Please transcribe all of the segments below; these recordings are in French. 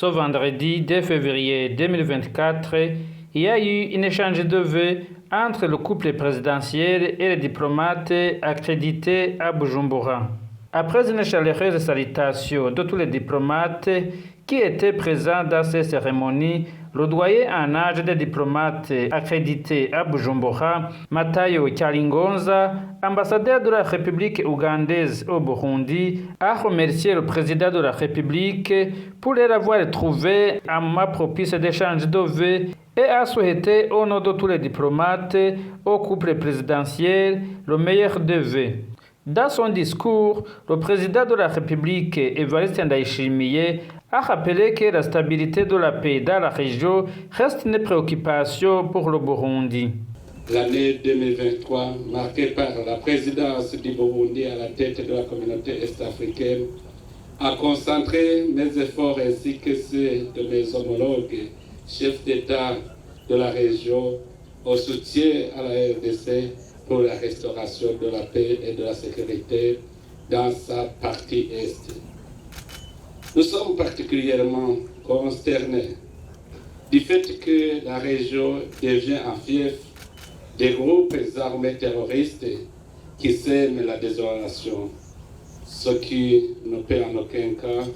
Ce vendredi 2 février 2024, il y a eu un échange de vœux entre le couple présidentiel et les diplomates accrédités à Bujumbura. Après une chaleureuse salutation de tous les diplomates qui étaient présents dans ces cérémonies, le doyen en âge des diplomates accrédités à Bujumbura, Matayo Kyalingonza, ambassadeur de la République ougandaise au Burundi, a remercié le président de la République pour leur avoir trouvé un moment propice d'échange de vœux et a souhaité au nom de tous les diplomates au couple présidentiel le meilleur des vœux. Dans son discours, le président de la République, Evariste Ndayishimiye, a rappelé que la stabilité de la paix dans la région reste une préoccupation pour le Burundi. L'année 2023, marquée par la présidence du Burundi à la tête de la communauté est-africaine, a concentré mes efforts ainsi que ceux de mes homologues chefs d'État de la région au soutien à la RDC pour la restauration de la paix et de la sécurité dans sa partie est. Nous sommes particulièrement consternés du fait que la région devient un fief des groupes armés terroristes qui sèment la désolation, ce qui ne peut en aucun cas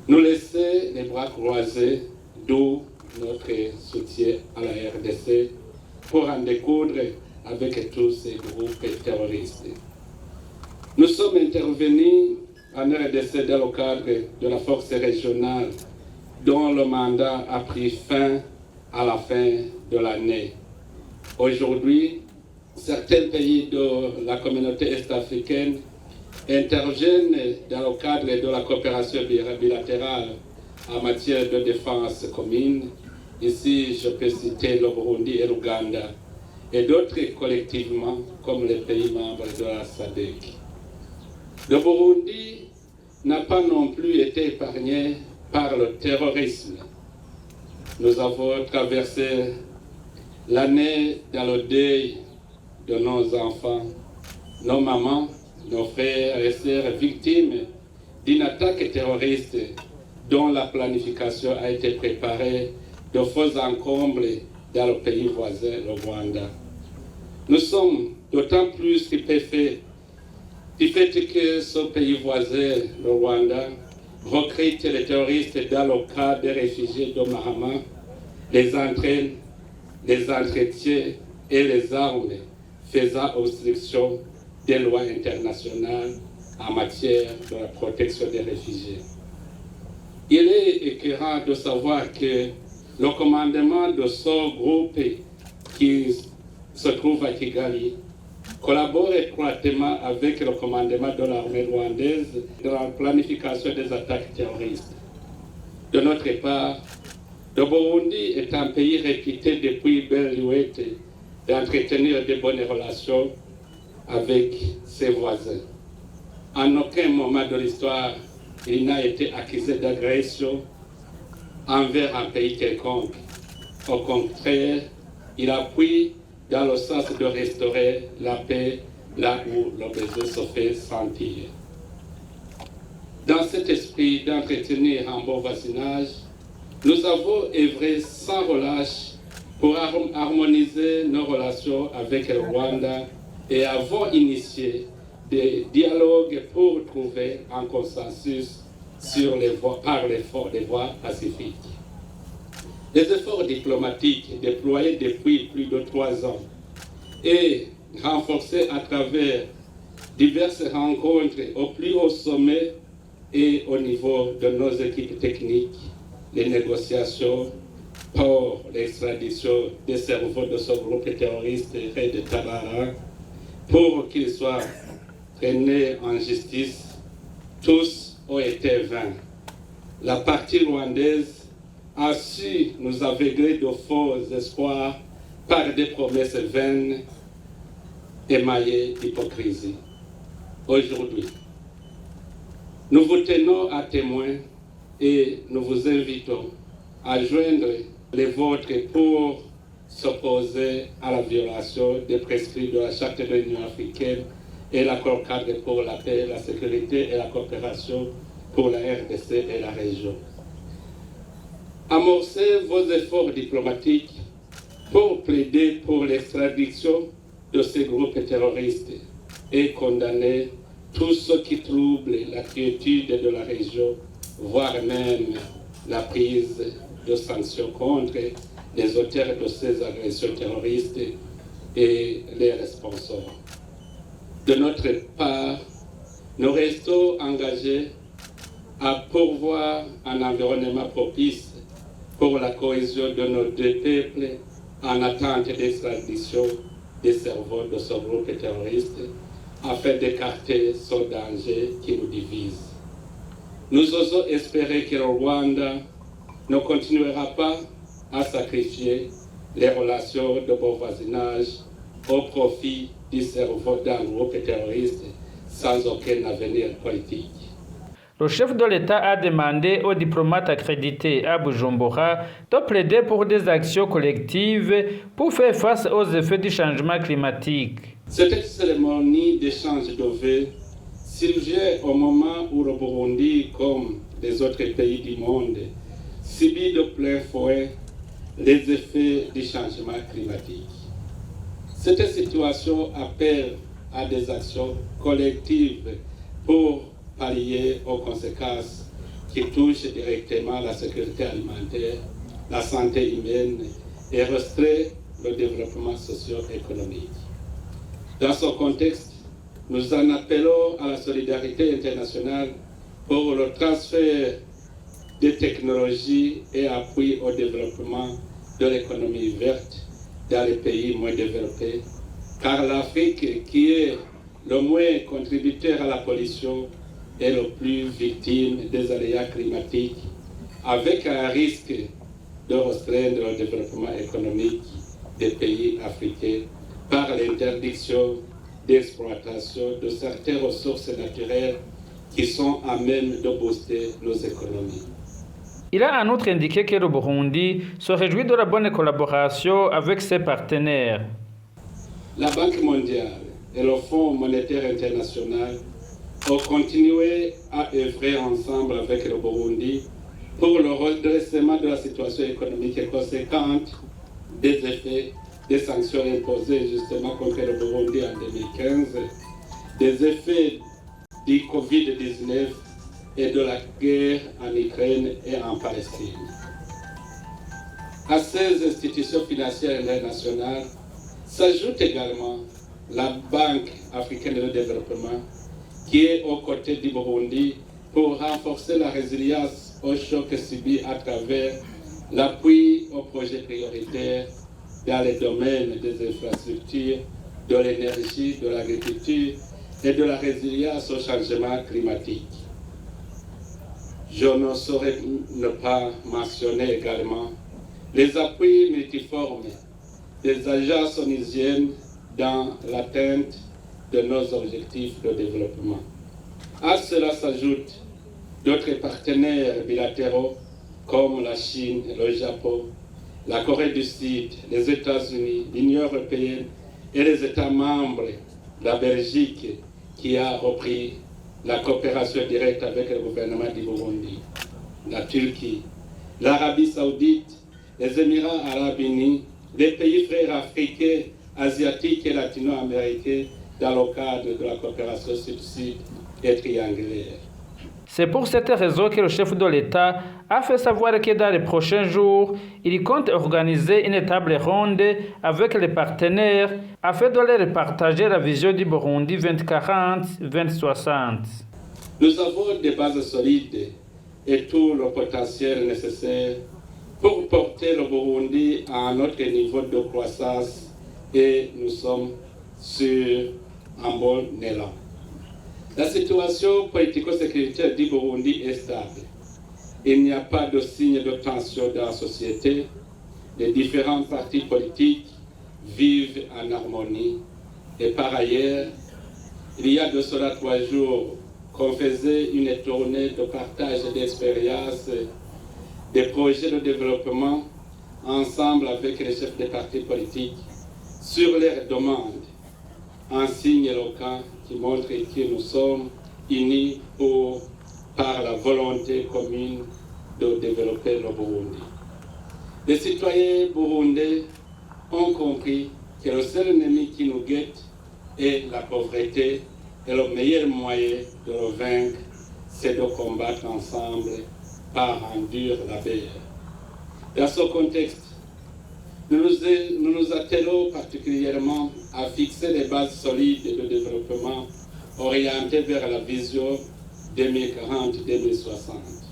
nous laisser les bras croisés, d'où notre soutien à la RDC pour en découdre avec tous ces groupes terroristes. Nous sommes intervenus en RDC dans le cadre de la force régionale dont le mandat a pris fin à la fin de l'année. Aujourd'hui, certains pays de la communauté est-africaine interviennent dans le cadre de la coopération bilatérale en matière de défense commune. Ici, je peux citer le Burundi et l'Ouganda, et d'autres collectivement, comme les pays membres de la SADC. Le Burundi n'a pas non plus été épargné par le terrorisme. Nous avons traversé l'année dans le deuil de nos enfants, nos mamans, nos frères et sœurs victimes d'une attaque terroriste dont la planification a été préparée de faux encombres dans le pays voisin, le Rwanda. Nous sommes d'autant plus stupéfaits du fait que ce pays voisin, le Rwanda, recrute les terroristes dans le cas des réfugiés de Mahama, les entraîne, les entretient et les arme, faisant obstruction des lois internationales en matière de la protection des réfugiés. Il est écœurant de savoir que le commandement de ce groupe qui se trouve à Kigali collabore étroitement avec le commandement de l'armée rwandaise dans la planification des attaques terroristes. De notre part, le Burundi est un pays réputé depuis belle lurette d'entretenir de bonnes relations avec ses voisins. En aucun moment de l'histoire, il n'a été accusé d'agression envers un pays quelconque. Au contraire, il appuie dans le sens de restaurer la paix là où le besoin se fait sentir. Dans cet esprit d'entretenir un bon voisinage, nous avons œuvré sans relâche pour harmoniser nos relations avec le Rwanda et avons initié des dialogues pour trouver un consensus sur les voies pacifiques. Les efforts diplomatiques déployés depuis plus de 3 ans et renforcés à travers diverses rencontres au plus haut sommet et au niveau de nos équipes techniques, les négociations pour l'extradition des cerveaux de ce groupe terroriste Red Tabara pour qu'ils soient traînés en justice, tous ont été vains. La partie rwandaise a su nous aveugler de faux espoirs par des promesses vaines émaillées d'hypocrisie. Aujourd'hui, nous vous tenons à témoin et nous vous invitons à joindre les vôtres pour s'opposer à la violation des prescrits de la Charte de l'Union africaine et l'accord cadre pour la paix, la sécurité et la coopération pour la RDC et la région. Amorcez vos efforts diplomatiques pour plaider pour l'extradition de ces groupes terroristes et condamner tout ce qui trouble la quiétude de la région, voire même la prise de sanctions contre les auteurs de ces agressions terroristes et les responsables. De notre part, nous restons engagés à pourvoir un environnement propice pour la cohésion de nos deux peuples en attente d'extradition des cerveaux de ce groupe terroriste afin d'écarter ce danger qui nous divise. Nous osons espérer que le Rwanda ne continuera pas à sacrifier les relations de bon voisinage au profit du cerveau d'un groupe terroriste sans aucun avenir politique. Le chef de l'État a demandé aux diplomates accrédités à Bujumbura de plaider pour des actions collectives pour faire face aux effets du changement climatique. Cette cérémonie d'échange de vœux surgit au moment où le Burundi, comme les autres pays du monde, subit de plein fouet les effets du changement climatique. Cette situation appelle à des actions collectives pour pallier aux conséquences qui touchent directement la sécurité alimentaire, la santé humaine et restreindre le développement socio-économique. Dans ce contexte, nous en appelons à la solidarité internationale pour le transfert des technologies et appui au développement de l'économie verte dans les pays moins développés, car l'Afrique, qui est le moins contributeur à la pollution, est le plus victime des aléas climatiques, avec un risque de restreindre le développement économique des pays africains par l'interdiction d'exploitation de certaines ressources naturelles qui sont à même de booster nos économies. Il a en outre indiqué que le Burundi se réjouit de la bonne collaboration avec ses partenaires. La Banque mondiale et le Fonds monétaire international ont continué à œuvrer ensemble avec le Burundi pour le redressement de la situation économique conséquente des effets des sanctions imposées justement contre le Burundi en 2015, des effets du Covid-19 et de la guerre en Ukraine et en Palestine. À ces institutions financières internationales s'ajoute également la Banque africaine de développement qui est aux côtés du Burundi pour renforcer la résilience aux chocs subis à travers l'appui aux projets prioritaires dans les domaines des infrastructures, de l'énergie, de l'agriculture et de la résilience au changement climatique. Je ne saurais ne pas mentionner également les appuis multiformes des agences onusiennes dans l'atteinte de nos objectifs de développement. À cela s'ajoutent d'autres partenaires bilatéraux comme la Chine, le Japon, la Corée du Sud, les États-Unis, l'Union européenne et les États membres, la Belgique qui a repris la coopération directe avec le gouvernement du Burundi, la Turquie, l'Arabie Saoudite, les Émirats Arabes Unis, les pays frères africains, asiatiques et latino-américains dans le cadre de la coopération sud-sud et triangulaire. C'est pour cette raison que le chef de l'État a fait savoir que dans les prochains jours, il compte organiser une table ronde avec les partenaires afin de leur partager la vision du Burundi 2040-2060. Nous avons des bases solides et tout le potentiel nécessaire pour porter le Burundi à un autre niveau de croissance et nous sommes sur un bon élan. La situation politico-sécuritaire du Burundi est stable. Il n'y a pas de signe de tension dans la société. Les différents partis politiques vivent en harmonie. Et par ailleurs, il y a de cela 3 jours qu'on faisait une tournée de partage d'expériences, des projets de développement ensemble avec les chefs des partis politiques sur leurs demandes, un signe éloquent qui montre que nous sommes unis par la volonté commune de développer le Burundi. Les citoyens burundais ont compris que le seul ennemi qui nous guette est la pauvreté et le meilleur moyen de le vaincre, c'est de combattre ensemble par un dur labeur. Dans ce contexte, nous nous attelons particulièrement à fixer des bases solides de développement orientées vers la vision 2040-2060.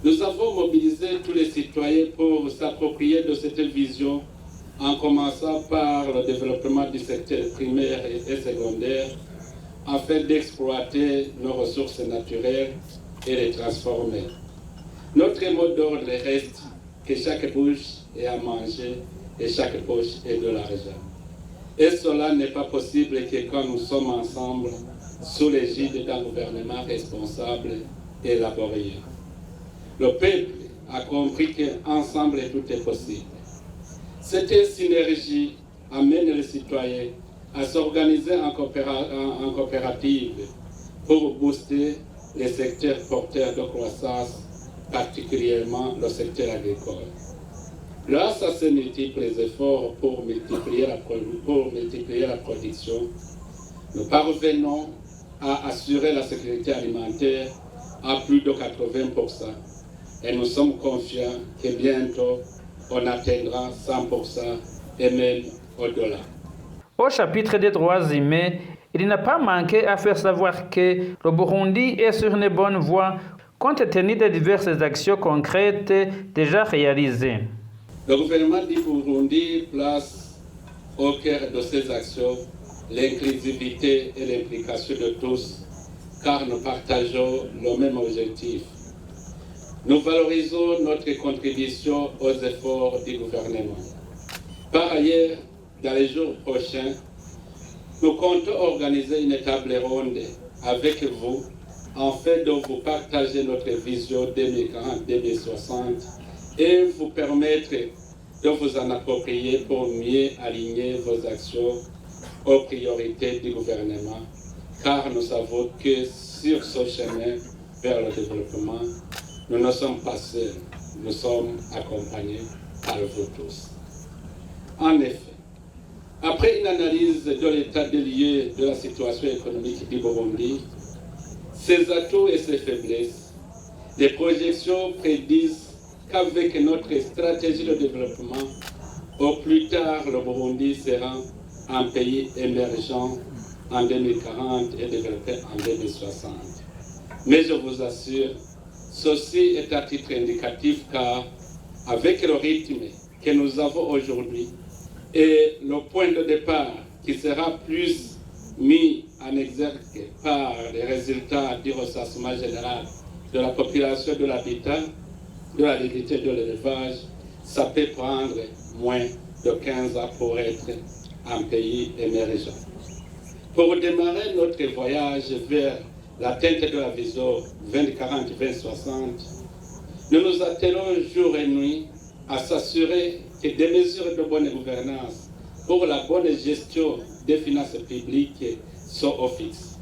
Nous avons mobilisé tous les citoyens pour s'approprier de cette vision en commençant par le développement du secteur primaire et secondaire afin d'exploiter nos ressources naturelles et les transformer. Notre mot d'ordre reste que chaque bouche ait à manger et chaque poche ait de l'argent. Et cela n'est pas possible que quand nous sommes ensemble sous l'égide d'un gouvernement responsable et laborieux. Le peuple a compris qu'ensemble tout est possible. Cette synergie amène les citoyens à s'organiser en coopérative pour booster les secteurs porteurs de croissance, particulièrement le secteur agricole. Grâce à ces multiples efforts pour multiplier la production, nous parvenons à assurer la sécurité alimentaire à plus de 80%. Et nous sommes confiants que bientôt, on atteindra 100% et même au-delà. Au chapitre des droits humains, il n'a pas manqué à faire savoir que le Burundi est sur une bonne voie compte tenu des diverses actions concrètes déjà réalisées. Le gouvernement du Burundi place au cœur de ses actions l'inclusivité et l'implication de tous, car nous partageons le même objectif. Nous valorisons notre contribution aux efforts du gouvernement. Par ailleurs, dans les jours prochains, nous comptons organiser une table ronde avec vous afin de vous partager notre vision 2040-2060 et vous permettre de vous en approprier pour mieux aligner vos actions aux priorités du gouvernement, car nous savons que sur ce chemin vers le développement, nous ne sommes pas seuls, nous sommes accompagnés par vous tous. En effet, après une analyse de l'état des lieux de la situation économique du Burundi, ses atouts et ses faiblesses, les projections prédisent qu'avec notre stratégie de développement, au plus tard, le Burundi sera un pays émergent en 2040 et développé en 2060. Mais je vous assure, ceci est à titre indicatif car avec le rythme que nous avons aujourd'hui et le point de départ qui sera plus mis en exergue par les résultats du recensement général de la population de l'habitat, de l'agriculture et de l'élevage, ça peut prendre moins de 15 ans pour être un pays émergent. Pour démarrer notre voyage vers l'atteinte de la vision 2040-2060, nous nous attelons jour et nuit à s'assurer que des mesures de bonne gouvernance pour la bonne gestion des finances publiques sont au fixe.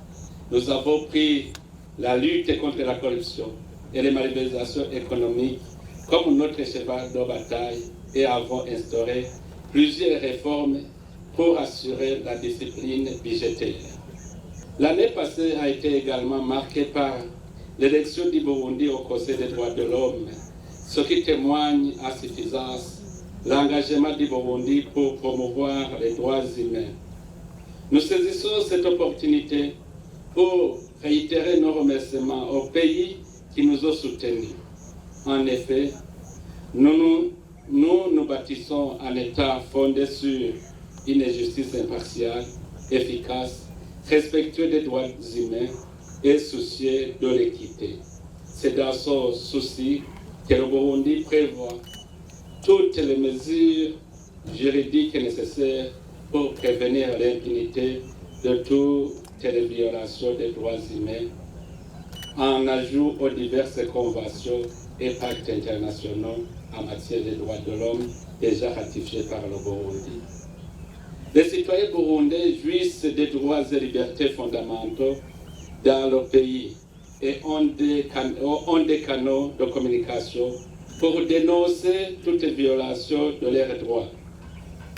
Nous avons pris la lutte contre la corruption et les malversations économiques comme notre cheval de bataille et avons instauré plusieurs réformes pour assurer la discipline budgétaire. L'année passée a été également marquée par l'élection du Burundi au Conseil des droits de l'homme, ce qui témoigne à suffisance l'engagement du Burundi pour promouvoir les droits humains. Nous saisissons cette opportunité pour réitérer nos remerciements aux pays qui nous ont soutenus. En effet, nous bâtissons un État fondé sur une justice impartiale, efficace, respectueux des droits humains et soucieux de l'équité. C'est dans ce souci que le Burundi prévoit toutes les mesures juridiques nécessaires pour prévenir l'impunité de toutes les violations des droits humains, en ajout aux diverses conventions et pactes internationaux en matière des droits de l'homme déjà ratifiés par le Burundi. Les citoyens burundais jouissent des droits et libertés fondamentaux dans leur pays et ont des canaux de communication pour dénoncer toute violation de leurs droits.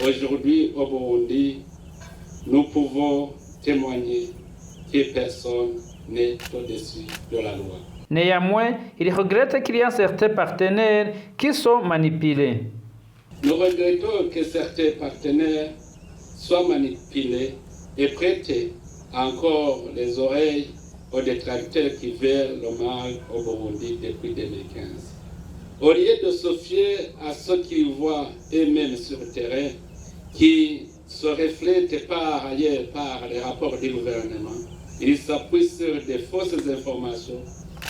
Aujourd'hui, au Burundi, nous pouvons témoigner que personne n'est au-dessus de la loi. Néanmoins, il regrette qu'il y a certains partenaires qui sont manipulés. Nous regrettons que certains partenaires soient manipulés et prêtent encore les oreilles aux détracteurs qui veulent le mal au Burundi depuis 2015. Au lieu de se fier à ce qu'ils voient eux-mêmes sur le terrain, qui se reflètent par ailleurs par les rapports du gouvernement, ils s'appuient sur des fausses informations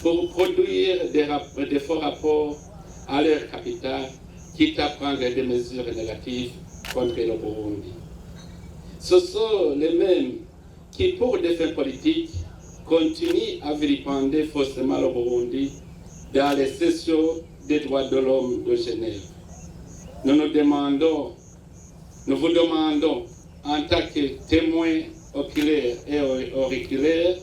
pour produire des faux rapports à leur capital, quitte à prendre des mesures négatives contre le Burundi. Ce sont les mêmes qui, pour des fins politiques, continuent à vilipender faussement le Burundi dans les sessions des droits de l'homme de Genève. Nous vous demandons, en tant que témoins oculaires et auriculaires,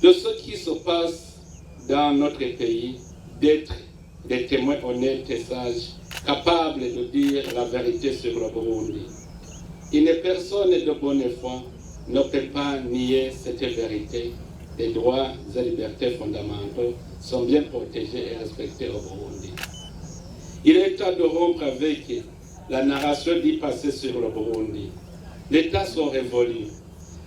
de ce qui se passe dans notre pays, d'être des témoins honnêtes et sages, capables de dire la vérité sur le Burundi. Une personne de bonne foi ne peut pas nier cette vérité. Les droits et libertés fondamentaux sont bien protégés et respectés au Burundi. Il est temps de rompre avec la narration du passé sur le Burundi. Les temps sont révolus.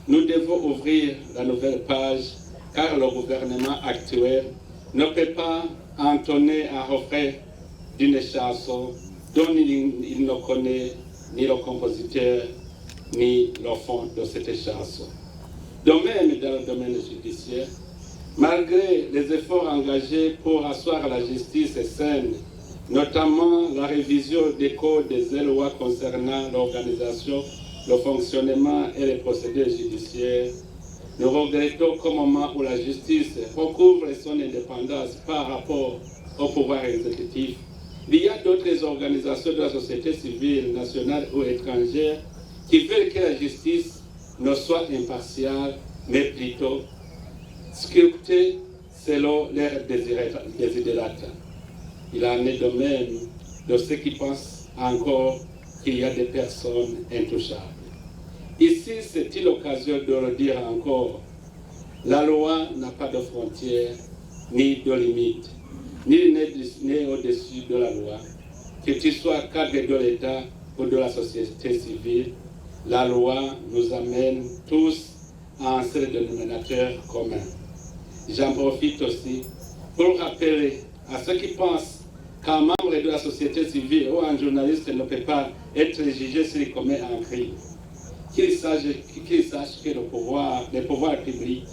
Nous devons ouvrir la nouvelle page car le gouvernement actuel ne peut pas entonner un refrain d'une chanson dont il ne connaît ni le compositeur ni le fond de cette chanson. De même, dans le domaine judiciaire, malgré les efforts engagés pour asseoir la justice saine, notamment la révision des codes et lois concernant l'organisation, le fonctionnement et les procédures judiciaires, nous regrettons qu'au moment où la justice recouvre son indépendance par rapport au pouvoir exécutif, il y a d'autres organisations de la société civile, nationale ou étrangère, qui veulent que la justice ne soit impartiale, mais plutôt sculptée selon leurs desiderata. Il en est de même de ceux qui pensent encore qu'il y a des personnes intouchables. Ici, c'est l'occasion de le dire encore. La loi n'a pas de frontières ni de limites. Nul n'est au-dessus de la loi. Que tu sois cadre de l'État ou de la société civile, la loi nous amène tous à un seul dénominateur commun. J'en profite aussi pour rappeler à ceux qui pensent qu'un membre de la société civile ou un journaliste ne peut pas être jugé s'il commet un crime. Qu'ils sachent que les pouvoirs publics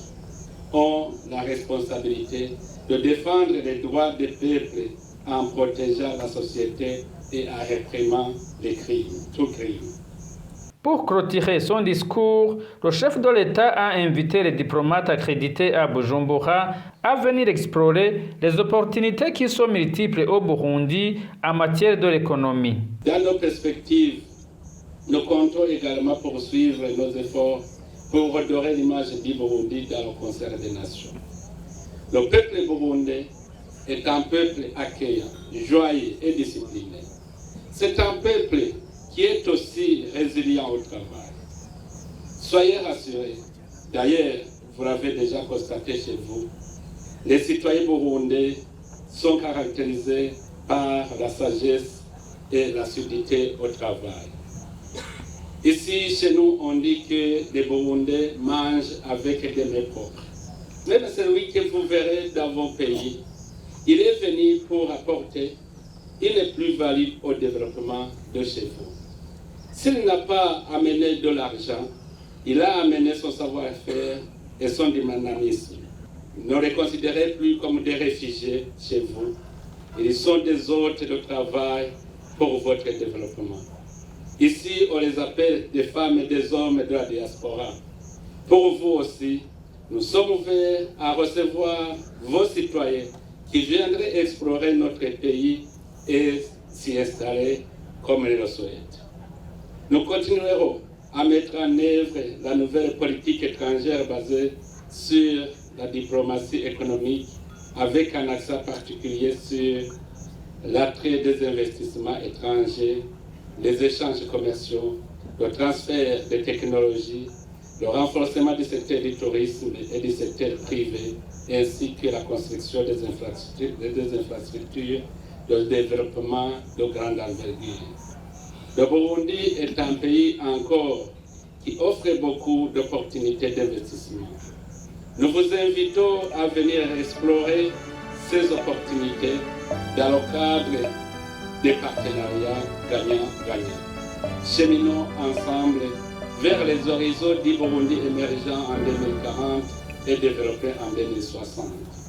ont la responsabilité de défendre les droits des peuples en protégeant la société et en réprimant les crimes, tout crime. Pour clôturer son discours, le chef de l'État a invité les diplomates accrédités à Bujumbura à venir explorer les opportunités qui sont multiples au Burundi en matière de l'économie. Dans nos perspectives, nous comptons également poursuivre nos efforts pour redorer l'image du Burundi dans le concert des nations. Le peuple burundais est un peuple accueillant, joyeux et discipliné. C'est un peuple qui est aussi résilient au travail. Soyez rassurés. D'ailleurs, vous l'avez déjà constaté chez vous, les citoyens burundais sont caractérisés par la sagesse et la solidité au travail. Ici, chez nous, on dit que les Burundais mangent avec des mains propres. Même celui que vous verrez dans vos pays, il est venu pour apporter une plus-value au développement de chez vous. S'il n'a pas amené de l'argent, il a amené son savoir-faire et son dynamisme. Ne les considérez plus comme des réfugiés chez vous. Ils sont des hôtes de travail pour votre développement. Ici, on les appelle des femmes et des hommes de la diaspora. Pour vous aussi, nous sommes ouverts à recevoir vos citoyens qui viendraient explorer notre pays et s'y installer comme ils le souhaitent. Nous continuerons à mettre en œuvre la nouvelle politique étrangère basée sur la diplomatie économique avec un accent particulier sur l'attrait des investissements étrangers, les échanges commerciaux, le transfert de technologies, le renforcement du secteur du tourisme et du secteur privé, ainsi que la construction des infrastructures de développement de grande envergure. Le Burundi est un pays encore qui offre beaucoup d'opportunités d'investissement. Nous vous invitons à venir explorer ces opportunités dans le cadre des partenariats gagnant-gagnant. Cheminons ensemble vers les horizons du Burundi émergent en 2040 et développé en 2060.